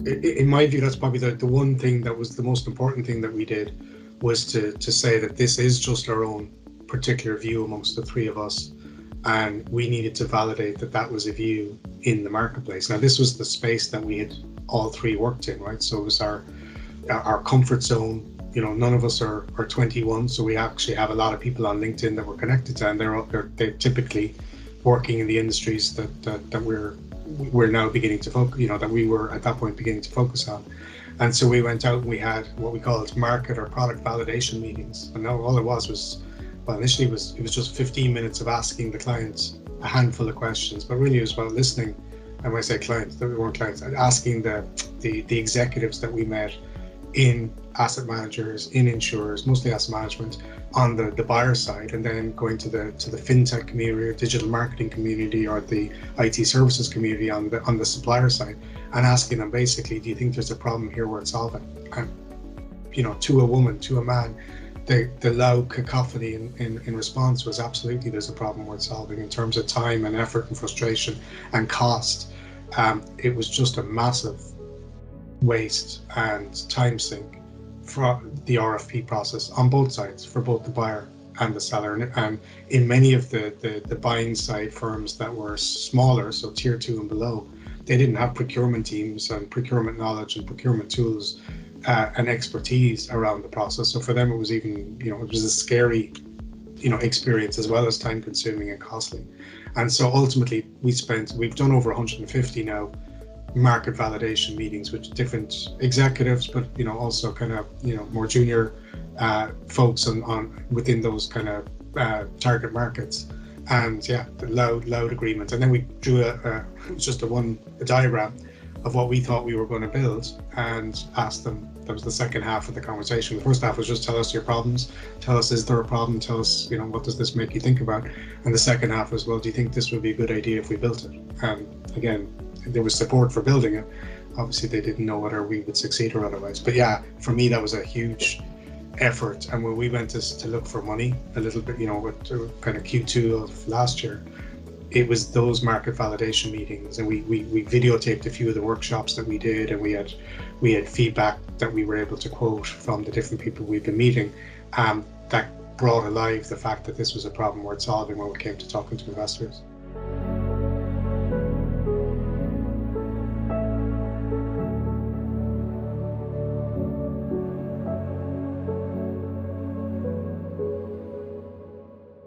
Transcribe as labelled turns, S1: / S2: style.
S1: in my view, that's probably the one thing that was the most important thing that we did, was to say that this is just our own particular view amongst the three of us, and we needed to validate that that was a view in the marketplace. Now, this was the space that we had all three worked in, right? So it was our comfort zone. You know, none of us are 21, so we actually have a lot of people on LinkedIn that we're connected to, and they're typically working in the industries that we're now beginning to focus, you know, that we were at that point beginning to focus on. And so we went out and we had what we called market or product validation meetings. And now all it was, well, initially it was just 15 minutes of asking the clients a handful of questions, but really it was about listening. And when I say clients, they weren't clients, asking the executives that we met in asset managers, in insurers, mostly asset management, on the buyer side, and then going to the fintech community or digital marketing community or the IT services community on the supplier side, and asking them basically, do you think there's a problem here worth solving? And you know, to a woman, to a man, the loud cacophony in response was absolutely, there's a problem worth solving in terms of time and effort and frustration and cost. It was just a massive waste and time sink for the RFP process on both sides, for both the buyer and the seller. And in many of the buying side firms that were smaller, so tier 2 and below, they didn't have procurement teams and procurement knowledge and procurement tools and expertise around the process. So for them, it was even, you know, it was a scary, you know, experience as well as time consuming and costly. And so ultimately we've done over 150 now market validation meetings with different executives, but you know, also kind of, you know, more junior folks on within those kind of target markets. And yeah, the loud agreement. And then we drew a diagram of what we thought we were going to build and asked them. That was the second half of the conversation. The first half was just tell us your problems, tell us, is there a problem, tell us, you know, what does this make you think about? And the second half was, well, do you think this would be a good idea if we built it? And again, there was support for building it. Obviously they didn't know whether we would succeed or otherwise. But yeah, for me, that was a huge effort. And when we went to look for money a little bit, you know, with kind of Q2 of last year, it was those market validation meetings, and we videotaped a few of the workshops that we did, and we had feedback that we were able to quote from the different people we've been meeting, that brought alive the fact that this was a problem worth solving when we came to talking to investors.